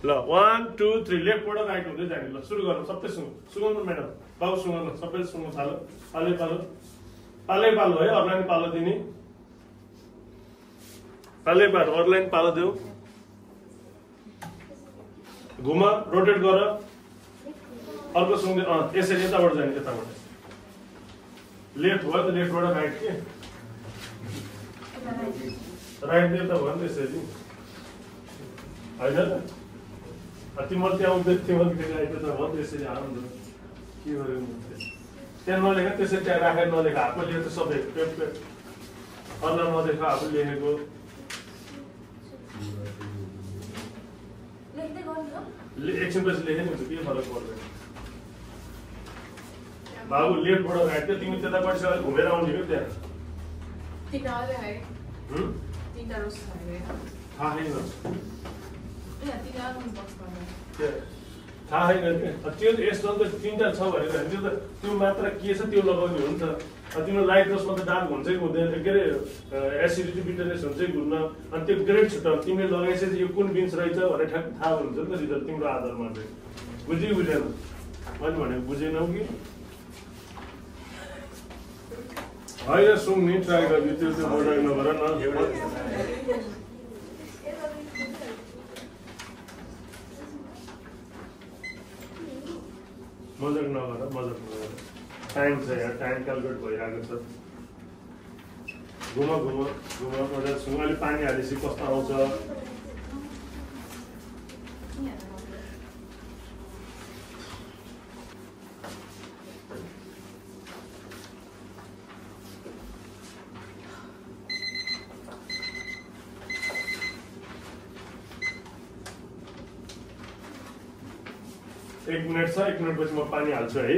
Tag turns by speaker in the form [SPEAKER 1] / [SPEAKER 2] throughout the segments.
[SPEAKER 1] ल 1 2 3 लेफ्टबाट राइट हुँदै जाने ल सुरु गरौँ सबै सुगौँ म्याडम बाबु सुगौँ ल सबै सुन्नु थालो पालै पालो है अरूलाई पालो दिने पालै पालो अरूलाई पालो देऊ घुम रोटेट गर अर्को सुन्दै यसरी यताबाट जाने यताबाट लेफ्ट भयो त लेफ्टबाट राइट के राइट देऊ त भयो नि त्यसरी होइन तिम्रो त्यहाँ उठ्दै तिम्रो फेरि आइपुग्यो त भयो त्यसरी आनन्द के गर्यो त्यहाँ नलेखा त्यसरी त्यहाँ राखेर नलेखा आफू लेख्छ सबै अरूलाई नदेखा आफू लेखेको एकछिनपछि लेखे नि हुन्छ के फरक पर्दैन बाबु लेफ्टबाट राइट थियो तिमी त्यता पछिसकेर घुमेर आउने हो त्यहाँ थाहा छैन थाहा छैन त्यो यस्तो त तिनवटा छ भनेर त्यो त त्यो मात्र के छ त्यो लगाउने हो नि त तिम्रो लाइट रोसमा त डार्क हुन्छै हुँदैन के अरे एसिडिटी बिटरनेस हुन्छै हुन्न अनि त्यो ग्रेड छुट्याउ तिमीले लगाइसकेपछि यो कुन बिन्स रहेछ भनेर ठ्याक्क थाहा हुन्छ नि त रिजल्ट तिम्रो आधारमा चाहिँ बुझ्यो बुझेन मैले भनेको बुझेनौ कि होइन सुन्ने ट्राई गर्ने त्यो मजाक नगर न मजाक नगर टाइम छ यहाँ टाइम क्यालकुलेट भइरहेको छ घुम मजाक सुन अहिले पानी हालेपछि कस्तो आउँछ एक मिनट छ 1 मिनटपछि म पानी हाल्छु है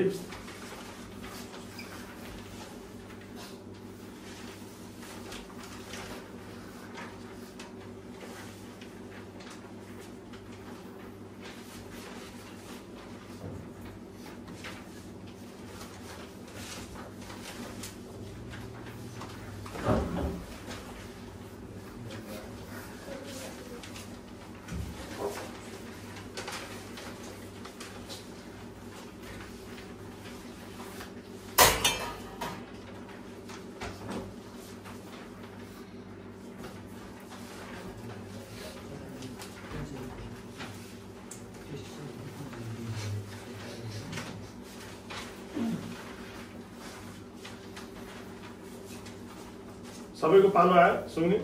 [SPEAKER 1] सबैको पालो आयो सुन्ने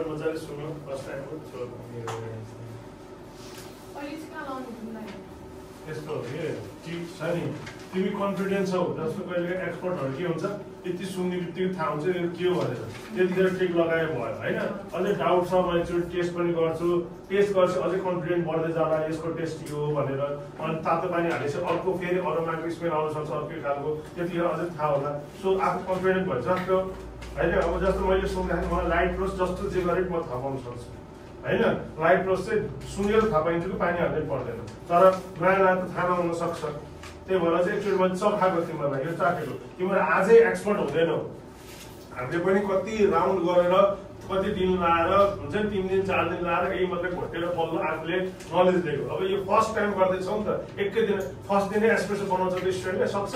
[SPEAKER 1] मजाले सुन्नु फर्स्ट टाइम यस्तो हो कि तिमी कन्फिडेन्स छौ जस्तो कहिले एक्सपर्टहरू के हुन्छ यति सुन्ने बित्तिकै थाहा हुन्छ यो के हो भनेर त्यतिखेर टेक लगाए भयो होइन अझै डाउट छ मैले एकचोटि टेस्ट पनि गर्छु टेस्ट गर्छु अझै कन्फिडेन्ट बढ्दै जाला यसको टेस्ट के हो भनेर अनि तातो पानी हालेपछि अर्को फेरि अरोमाको स्मेल आउन सक्छ अर्कै खालको त्यतिखेर अझै थाहा होला सो आफू कन्फिडेन्ट भन्छ त्यो होइन अब जस्तो मैले सुन्दाखेरि मलाई लाइट रोज जस्तो जे गरेँ म थाहा पाउन सक्छु होइन लाइट रोज चाहिँ सुनेर थाहा पाइन्छ कि पानी हाल्नै पर्दैन तर नयाँ नयाँ त थाहा नहुन सक्छ त्यही भएर चाहिँ एकचोटि मैले चखाएको तिमीहरूलाई यो चाखेको तिमीहरू आजै एक्सपर्ट हुँदैनौ हामीले पनि कति राउन्ड गरेर कति दिन लाएर हुन्छ नि 3 दिन 4 दिन लाएर यही मात्रै घोटेर बल्ल आफूले नलेज लिएको अब यो फर्स्ट टाइम गर्दैछौँ नि त एकै दिन फर्स्ट दिनै एस्प्रेसो बनाउँछ त स्टुडेन्टले सक्छ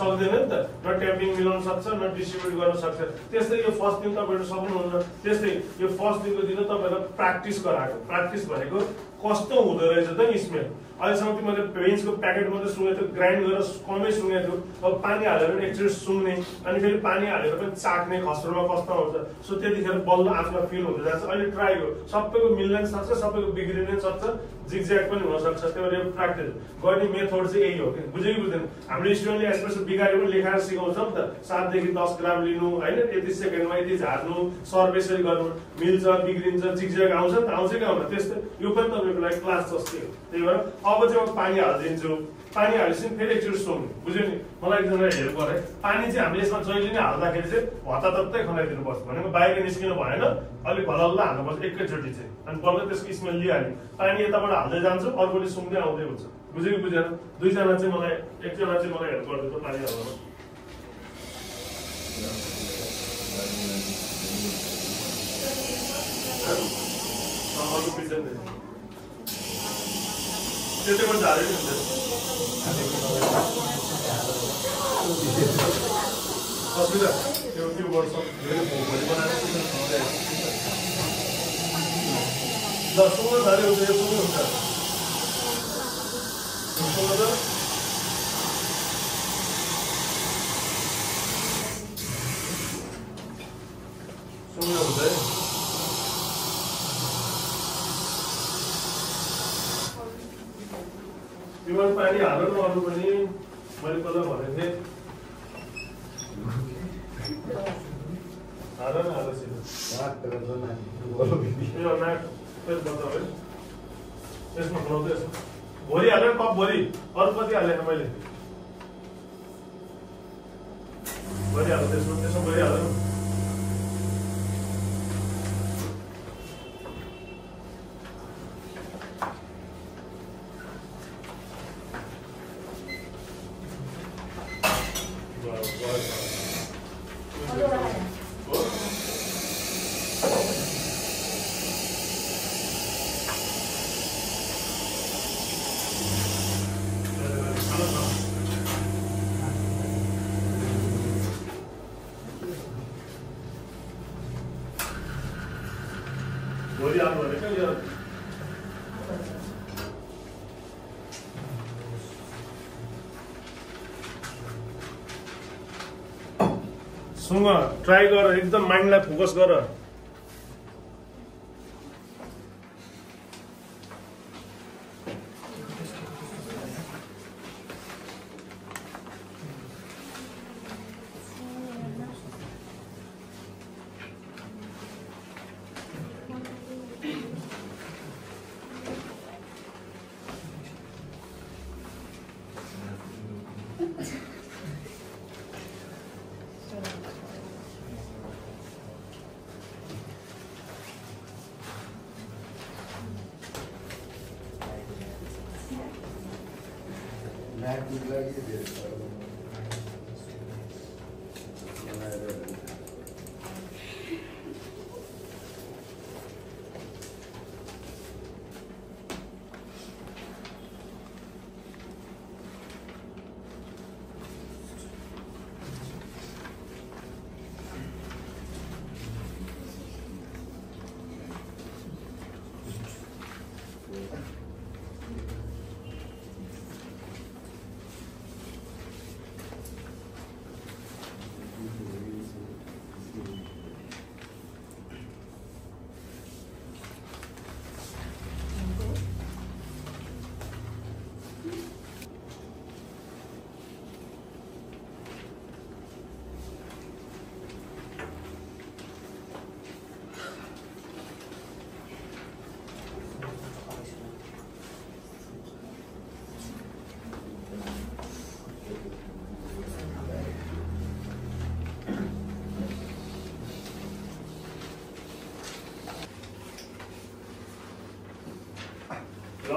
[SPEAKER 1] सक्दैन नि त न ट्यापिङ मिलाउन सक्छ न डिस्ट्रिब्युट गर्न सक्छ त्यस्तै यो फर्स्ट दिन तपाईँहरू सक्नुहुन्न त्यस्तै यो फर्स्ट दिनको दिन तपाईँहरूलाई प्र्याक्टिस गराएको प्र्याक्टिस भनेको कस्तो हुँदो रहेछ त नि स्मेल। अहिलेसम्म त्यो मैले पेन्सको प्याकेट मात्रै सुँगेको थियो, ग्राइन्ड गरेर कमै सुँगेको थियो। अब पानी हालेर पनि एकचोटि सुँग्ने अनि फेरि पानी हालेर पनि चाख्ने खस्रोमा कस्तो आउँछ। सो त्यतिखेर बल्ल आफूलाई फिल हुँदै जान्छ। अहिले ट्राई गर्यो, सबैको मिल्न सक्छ, सबैको बिग्रिन सक्छ, जिगज्याग पनि हुनसक्छ। त्यो भएर प्र्याक्टिस गर्ने मेथड चाहिँ यही हो कि बुझ्यो कि बुझ्दैन। हाम्रो स्टुडेन्टले एस्पेसल बिगारेर पनि लेखाएर सिकाउँछ नि त, 7 देखि 10 ग्राम लिनु होइन, यति सेकेन्डमा यति झार्नु, सर्भ यसरी गर्नु, मिल्छ बिग्रिन्छ जिगज्याग आउँछ नि त, आउँछ कि आउँदैन त्यस्तै। यो पनि तपाईँको लागि क्लास जस्तै हो। त्यही भएर अब चाहिँ म पानी हालिदिन्छु, पानी हालेपछि फेरि एकचोटि सुँग्नु, बुझ्यो नि। मलाई एकजना हेल्प गरे, पानी चाहिँ हामीले यसमा जहिले नै हाल्दाखेरि चाहिँ हतातत्तै खनाइदिनुपर्छ, भनेको बाहिर निस्किनु भएन, अलिक भलल्ल हाल्नुपर्छ एकैचोटि चाहिँ, अनि बल्ल त्यसको स्मेल लिइहाल्यो। पानी यताबाट हाल्दै जान्छु, अर्कोले सुँग्दै आउँदै हुन्छ, बुझ्यो कि बुझेन। एकजना चाहिँ मलाई हेल्प गरिदिन्छ पानी हाल्नु। अर्को पिजन त्यति पनि झारे नि हुन्छ असुविधा त्यो वर्ष भोलि बनाएर ल सुँग्न झारे हुन्छ, यो सुँग्नु हुन्छ सुँग्नु हुन्छ है। तिमीहरू पानी हाल न, अरू पनि मैले कसलाई भनेको थिएँ हाल न, हालसित यसमा खुलाउँदै यसो भोलि हालेर कप भोलि अरू कति हालेन मैले भोलि हाल्नु त्यसमा भोलि हाल्नु। भोलि आउनु भनेको यो सुँग ट्राई गर, एकदम माइन्डलाई फोकस गर।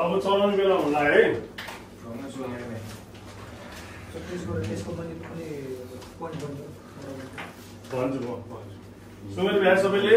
[SPEAKER 1] अब चलाउने बेला होला है। भन्छु म सुमेर भ्या सबैले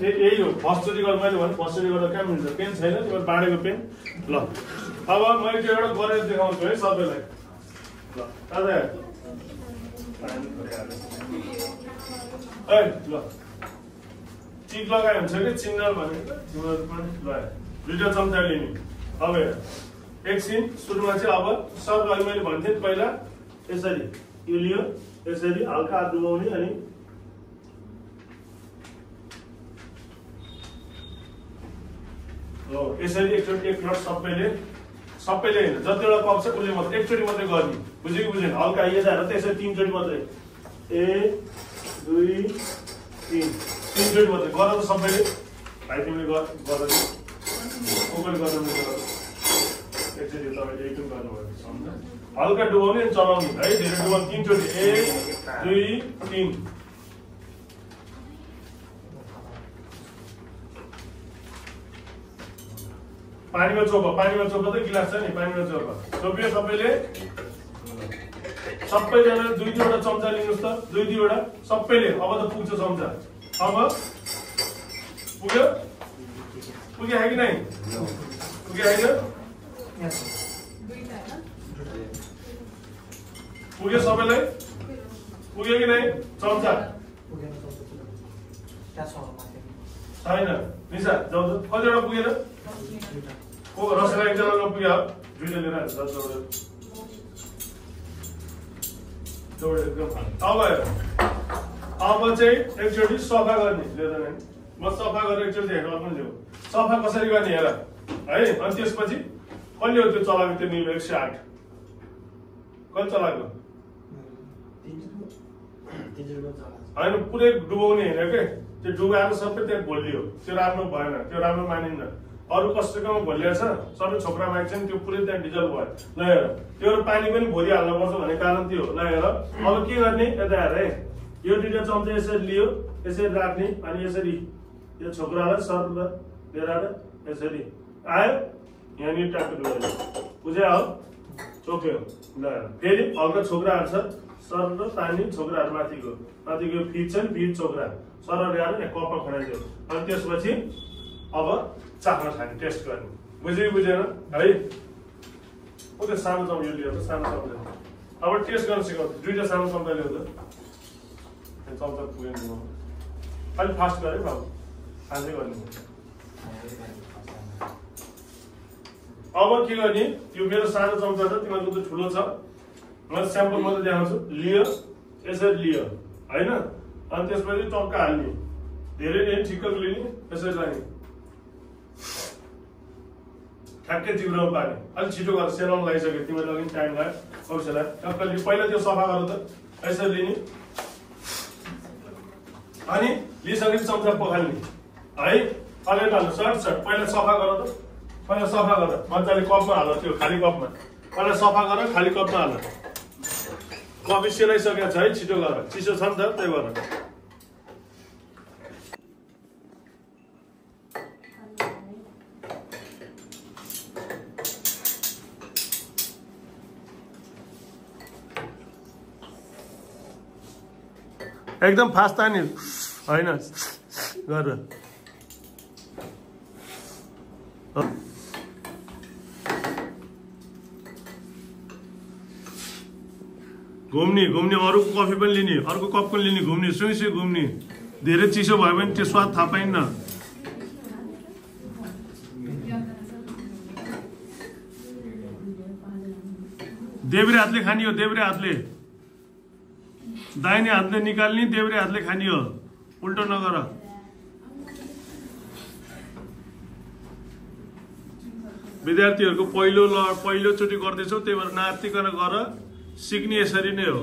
[SPEAKER 1] यही हो फर्स्टचोटि गर्दा मैले भने फर्स्टचोटि गर्दा कहाँ मिल्छ पेन छैन तिम्रो बाँडेको पेन ल अब मैले त्यो एउटा गरेर देखाउँछु है सबैलाई ल दादा ल चिक लगायो हुन्छ कि चिङ्गल भनेको तिमीहरू पनि ल 2 चम्चा लिने अब एकछिन सुरुमा चाहिँ अब सब अहिले मैले भन्थेँ पहिला यसरी यो लियो यसरी हल्का हात डुबाउने अनि यसरी एकचोटि एक मिनट सबैले हैन जतिवटा कप छ उसले मात्रै एकचोटि मात्रै गर्ने बुझ्यो कि बुझेन हल्का यता हेर त यसरी 3 चोटि मात्रै 1 2 3 चोटि मात्रै गर त सबैले भाइ तिमीले गर कोकल गर्नु एकचोटि तपाईँले एकदम गर्नुभयो सम्झ हल्का डुबाउने अनि चलाउने है धेरै डुबाउने 3 चोटि 1 2 3 पानीमा चोप त गिलास छ नि पानीमा चोपियो सबैले सबैजना 2-2वटा चम्चा लिनुहोस् त 2-2वटा सबैले अब त पुग्छ चम्चा अब पुग्यो कि नै पुग्यो हैन पुग्यो सबैलाई पुग्यो कि नै चम्चा छैन निशा जाऊ त कतिवटा पुगेन को रसला एकजना नपुग्यो 2टा लिएर आउँछ अब चाहिँ एकचोटि सफा गर्ने लिएर म सफा गरेर एकचोटि हेर्न पनि ल्याऊ सफा कसरी गर्ने हेर है अनि त्यसपछि कहिले हो त्यो चलाएको त्यो निलो 108 कहिले चलाएको होइन पुरै डुबाउने होइन के त्यो डुबाएर सबै त्यहाँ भोलियो त्यो राम्रो भएन त्यो राम्रो मानिन्न अरू कसैकोमा भोलिया छ सबै छोक्रा माग्छन् त्यो पुरै त्यहाँ डिजल भयो ल हेर त्यो पानी पनि भोलि हाल्नुपर्छ भन्ने कारण त्यो ल हेर अब के गर्ने यता हेर है यो 2टा चम्चा यसरी लियो यसरी राख्ने अनि यसरी यो छोक्रालाई सर लिएर यसरी आयो यहाँनिर ट्याक्क डुबायो बुझ्यो हो चोक्यो ल फेरि हल्का छोक्राहरू छ सर र पानी छोक्राहरू माथिको यो फिट छ नि फिट छोक्रा सर ल्याएर कपमा खनाइदियो अनि त्यसपछि अब चाख्न खाने टेस्ट गर्ने बुझ्यो कि बुझेन है त्यो सानो चम्चा यो लियो त सानो चम्चा अब टेस्ट गर्न सिकाउँछु 2टा सानो चम्चा ल्याउँछ चम्चा पुगेन अलिक फास्ट गरे बाबु खाँदै गर्ने अब के गर्ने यो मेरो सानो चम्चा छ तिमीहरूको त ठुलो छ म स्याम्पल मात्रै देखाउँछु लियो यसरी लियो होइन अनि त्यसपछि टक्क हाल्ने धेरै नै ठिक्क लिने यसरी लाने ठ्याक्कै जिब्रोमा पार्ने अलिक छिटो गरेर सेलाउन लागिसक्यो तिमीलाई अलिक टाइम लाग्यो अवश्यलाई टक्क पहिला त्यो सफा गर त यसरी लिने अनि लिइसकेपछि चम्चा पखाल्ने है अलिक हाल्नु सर्ट पहिला सफा गर त पहिला सफा गर मजाले कपमा हाल त्यो खाली कपमा पहिला सफा गर खाली कपमा हाल कफी सेलाइसकेको छ है छिटो गर चिसो छ नि त त्यही भएर एकदम फास्ट तान्यो होइन गरेर घुम्ने अरूको कफी पनि लिने अर्को कप पनि लिने घुम्ने सुई घुम्ने धेरै चिसो भयो भने त्यो स्वाद थाहा पाइन्न देब्रे हातले खाने हो देब्रे हातले दाहिने हातले निकाल्ने देब्रे हातले खाने हो उल्टो नगर विद्यार्थीहरूको पहिलोचोटि गर्दैछौ त्यही भएर नातिकन गर सिक्ने यसरी नै हो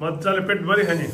[SPEAKER 1] मजाले पेटभरि खाने